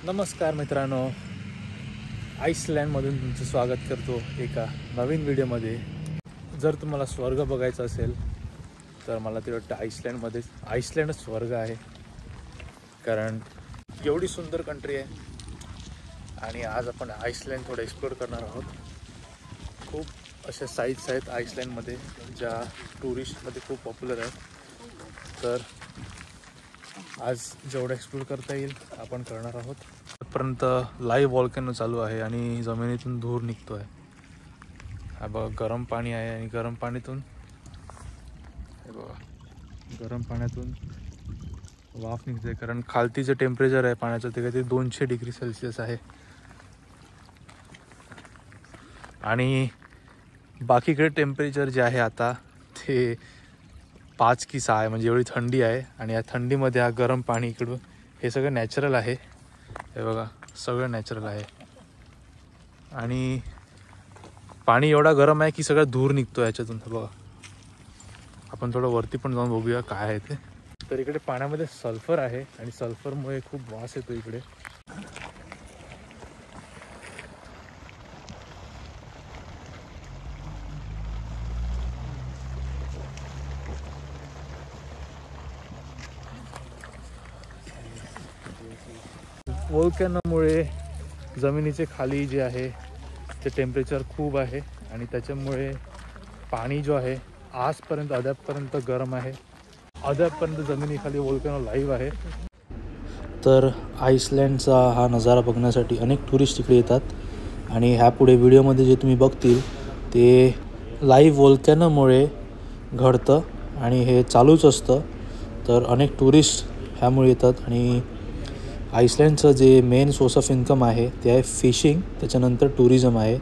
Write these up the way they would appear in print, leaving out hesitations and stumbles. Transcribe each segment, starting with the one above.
नमस्कार मित्रांनो, आईसलँडमधून तुमचं स्वागत करतो एका नवीन व्हिडिओमध्ये. जर तुम्हाला स्वर्ग बघायचा असेल तर मला ते वाटतं आईसलँडच स्वर्ग आहे. कारण एवढी सुंदर कंट्री आहे आणि आज आपण आईसलँड थोडं एक्सप्लोअर करणार आहोत. खूप अशा साईट्स आहेत आईसलँडमध्ये ज्या टुरिस्टमध्ये खूप पॉप्युलर आहेत. तर आज जेवढं एक्सप्लोअर करता येईल आपण करणार आहोत. आजपर्यंत लाईव्ह व्हॉल्कॅनो चालू आहे आणि जमिनीतून धूर निघतो आहे. हा बघा, गरम पाणी आहे आणि गरम पाण्यातून वाफ निघते. कारण खालती जे टेम्परेचर आहे पाण्याचं ते काहीतरी 200 डिग्री सेल्सिअस आहे. आणि बाकीकडे टेम्परेचर जे आहे आता ते 5 की 6 आहे. म्हणजे एवढी थंडी आहे आणि या थंडीमध्ये हा गरम पाणी इकडून हे सगळं नॅचरल आहे. हे बघा, सगळं नॅचरल आहे आणि पाणी एवढा गरम आहे की सगळं धूर निघतो याच्यातून. बघा, आपण थोडं वरती पण जाऊन बघूया काय आहे ते. तर इकडे पाण्यामध्ये सल्फर आहे आणि सल्फरमुळे खूप वास येतो इकडे. व्होल्कॅनोमुळे जमिनीचे खाली जे आहे ते टेम्परेचर खूप आहे आणि त्याच्यामुळे पाणी जो आहे अद्यापपर्यंत गरम आहे. अद्यापपर्यंत जमिनीखाली व्होल्कॅनो लाईव्ह आहे. तर आईसलँडचा हा नजारा बघण्यासाठी अनेक टुरिस्ट इकडे येतात आणि ह्यापुढे व्हिडिओमध्ये जे तुम्ही बघतील ते लाईव्ह व्होल्कॅनोमुळे घडतं आणि हे चालूच असतं. तर अनेक टुरिस्ट ह्यामुळे येतात आणि आईसलँडचं जे मेन सोर्स ऑफ इन्कम आहे ते आहे फिशिंग, त्याच्यानंतर टुरिझम आहे.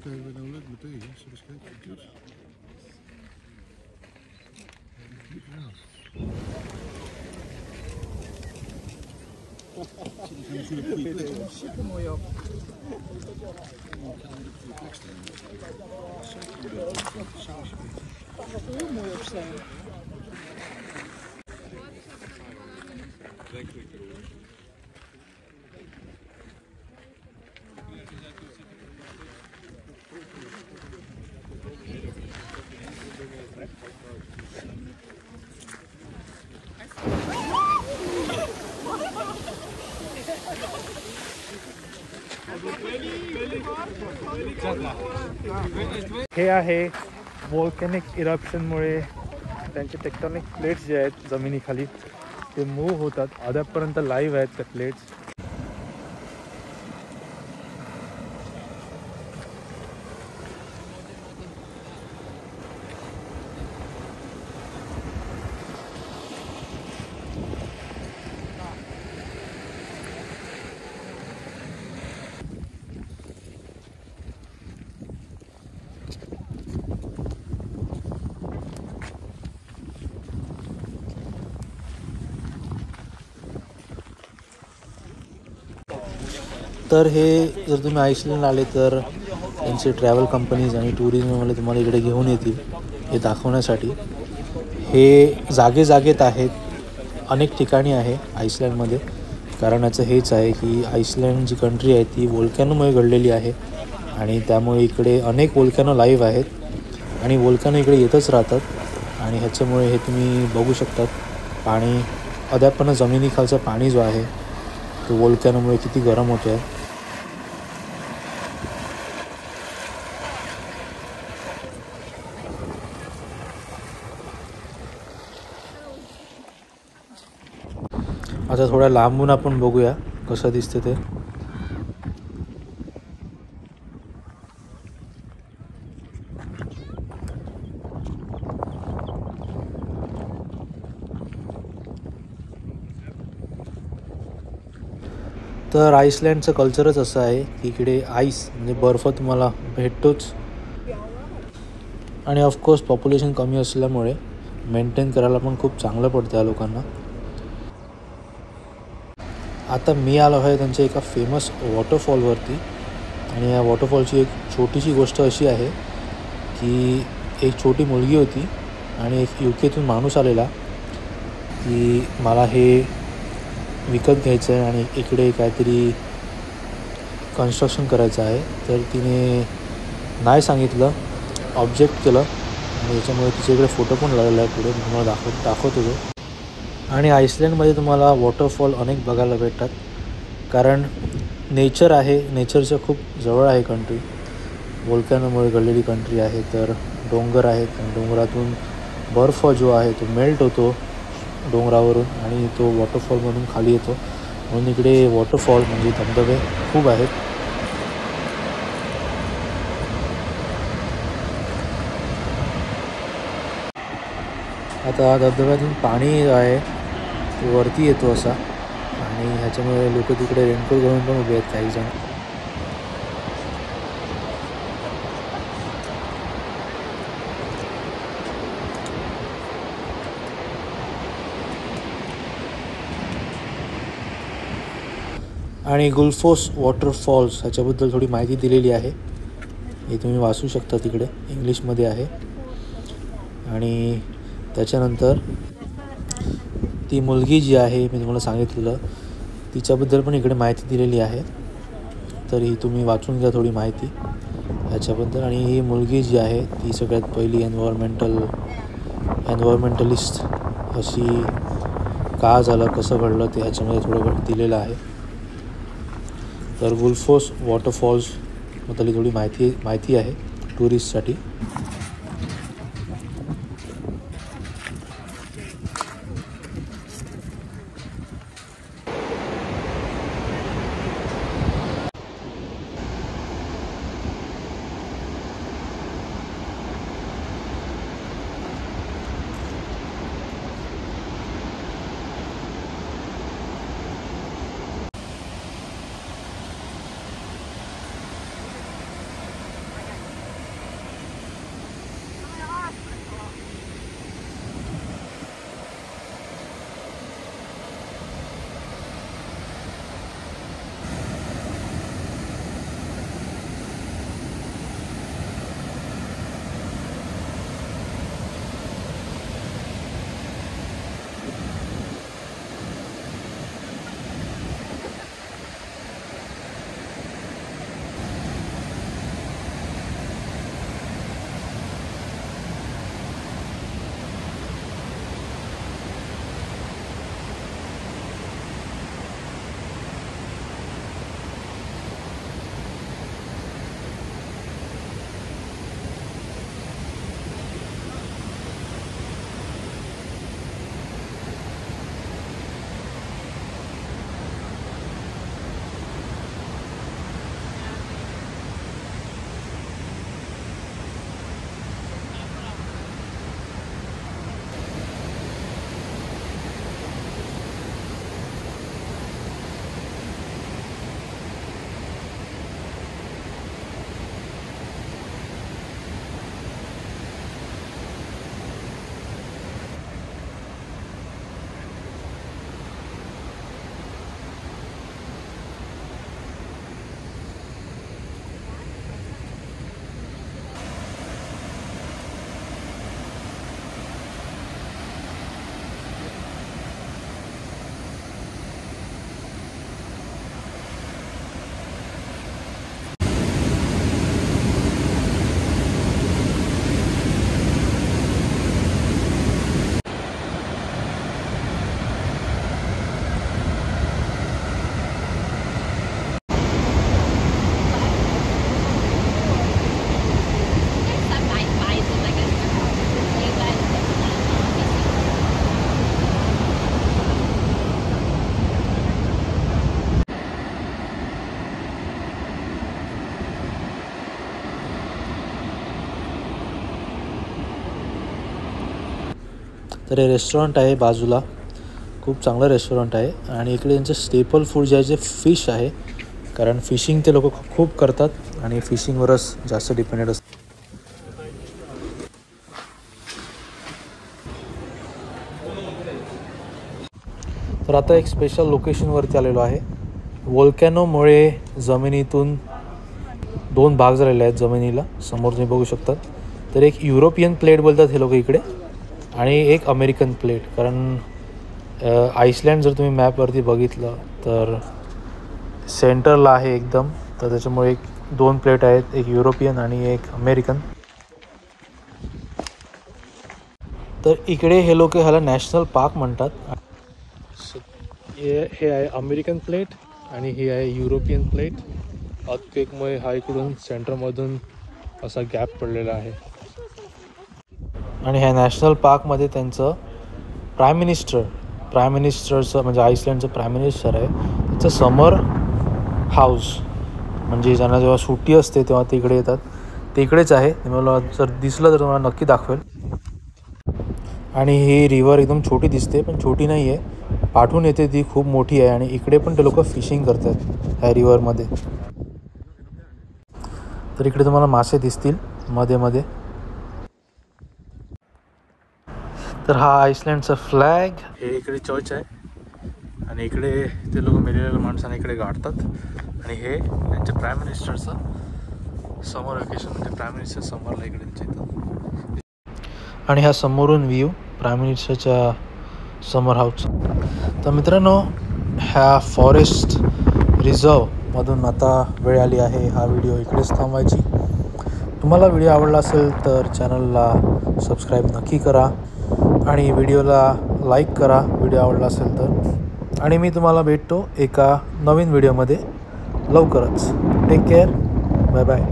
Kunnen we nou leuk meteen, hè? Zullen we eens kijken? Super mooi op. Dat gaat heel mooi op staan. हे आहे व्होल्कॅनिक इरप्शनमुळे त्यांचे टेक्टॉनिक प्लेट्स जे आहेत जमिनीखाली ते मूव्ह होतात. अद्यापपर्यंत लाईव्ह आहेत त्या प्लेट्स. तर हे जर तुम्ही आईसलँड आले तर त्यांचे ट्रॅव्हल कंपनीज आणि टुरिझमवाले तुम्हाला इकडे घेऊन येतील हे दाखवण्यासाठी. हे जागेत आहेत, अनेक ठिकाणी आहे आईसलँडमध्ये. कारण याचं हेच आहे की आईसलँड जी कंट्री आहे ती व्होल्कॅनोमुळे घडलेली आहे आणि त्यामुळे इकडे अनेक व्होल्कॅनो लाईव्ह आहेत आणि व्होल्कॅनो इकडे येतच राहतात. आणि ह्याच्यामुळे हे तुम्ही बघू शकतात, पाणी अद्याप जमिनीखालचं पाणी जो आहे तो व्होल्कॅनोमुळे किती गरम होतो आहे. आता थोड्या लांबून आपण बघूया कसं दिसते ते. तर आईसलँडचं कल्चरच असं आहे की इकडे आईस म्हणजे बर्फ तुम्हाला भेटतोच आणि ऑफकोर्स पॉप्युलेशन कमी असल्यामुळे मेंटेन करायला पण खूप चांगलं पडतं या लोकांना. आता मी आलो आहे त्यांच्या एका फेमस वॉटरफॉलवरती आणि या वॉटरफॉलची एक छोटीशी गोष्ट अशी आहे की एक छोटी मुलगी होती आणि एक UK माणूस आलेला की मला हे विकत घ्यायचं आहे आणि इकडे काहीतरी कन्स्ट्रक्शन करायचं आहे. तर तिने नाही सांगितलं, ऑब्जेक्ट केलं आणि याच्यामुळे तिच्याकडे फोटो पण लागलेला आहे पुढे तुम्हाला दाखवतो तो. आणि आईसलँडमध्ये तुम्हाला वॉटरफॉल अनेक बघायला भेटतात कारण नेचर आहे, नेचरच्या खूप जवळ आहे कंट्री. वोल्कॅनोमुळे घडलेली कंट्री आहे. तर डोंगर आहेत आणि डोंगरातून बर्फ जो आहे तो मेल्ट होतो डोंगरावरून आणि तो वॉटरफॉलमधून खाली येतो. म्हणून इकडे वॉटरफॉल म्हणजे धबधबे खूप आहेत. आता धबधब्यातून पाणी आहे तो वरती येतो असा आणि ह्याच्यामुळे लोक तिकडे रेनकोट घालून पण उभे आहेत काही जण. आणि गुल्फोस वॉटरफॉल्स ह्याच्याबद्दल थोडी माहिती दिलेली आहे, हे तुम्ही वाचू शकता, तिकडे इंग्लिशमध्ये आहे. आणि त्याच्यानंतर ती मुलगी जी आहे मी तुम्हाला सांगितलेलं तिच्याबद्दल पण इकडे माहिती दिलेली आहे. तर ही तुम्ही वाचून घ्या थोडी माहिती ह्याच्याबद्दल. आणि ही मुलगी जी आहे ती सगळ्यात पहिली एन्व्हायरमेंटलिस्ट अशी का झालं, कसं घडलं ते ह्याच्यामध्ये थोडं दिलेलं आहे. तर गुल्फोस वॉटरफॉल्सबद्दल थोडी माहिती आहे टुरिस्टसाठी. तर हे रेस्टॉरंट आहे बाजूला, खूप चांगलं रेस्टॉरंट आहे आणि इकडे त्यांचं स्टेपल फूड जे आहे जे फिश आहे, कारण फिशिंग ते लोक खूप करतात आणि फिशिंगवरच जास्त डिपेंडेड असतात. तर आता एक स्पेशल लोकेशनवरती आलेलो आहे. वोल्कॅनोमुळे जमिनीतून 2 भाग झालेले आहेत जमिनीला, समोर तुम्ही बघू शकतात. तर एक युरोपियन प्लेट बोलतात हे लोक इकडे आणि एक अमेरिकन प्लेट. कारण आईसलँड जर तुम्ही मॅपवरती बघितलं तर सेंटरला आहे एकदम, तर त्याच्यामुळे 2 प्लेट आहेत, एक युरोपियन आणि एक अमेरिकन. तर इकडे हे लोक ह्याला नॅशनल पार्क म्हणतात. हे आहे अमेरिकन प्लेट आणि ही आहे युरोपियन प्लेट. अर्थक्वेकमुळे हा इकडून सेंटरमधून असा गॅप पडलेला आहे. आणि ह्या नॅशनल पार्कमध्ये त्यांचं प्राईम मिनिस्टरचं म्हणजे आईसलँडचं प्राईम मिनिस्टर आहे, त्याचं समर हाऊस, म्हणजे ज्यांना जेव्हा सुट्टी असते तेव्हा ते इकडे येतात, ते इकडेच आहे. मला जर दिसलं तर तुम्हाला नक्की दाखवेल. आणि ही रिव्हर एकदम छोटी दिसते पण छोटी नाही आहे, पाठवून येते ती खूप मोठी आहे. आणि इकडे पण ते लोक फिशिंग करतात ह्या रिव्हरमध्ये. तर इकडे तुम्हाला मासे दिसतील मध्ये मध्ये. तर हा आईसलँडचा फ्लॅग. हे इकडे चर्च आहे आणि इकडे ते लोक मेलेल्या माणसांना इकडे गाडतात. आणि हे त्यांच्या प्राईम मिनिस्टरचं समर वेकेशन, म्हणजे प्राईम मिनिस्टर समरला इकडे त्यांच्या येतात. आणि हा समोरून व्ह्यू प्राईम मिनिस्टरच्या समर हाऊसचा. तर मित्रांनो, ह्या फॉरेस्ट रिझर्वमधून आता वेळ आली आहे हा व्हिडिओ इकडेच थांबवायची. तुम्हाला व्हिडिओ आवडला असेल तर चॅनलला सबस्क्राईब नक्की करा आणि व्हिडिओला लाईक करा व्हिडिओ आवडला असेल तर. आणि मी तुम्हाला भेटतो एका नवीन व्हिडिओमध्ये लवकरच. Take care. Bye bye.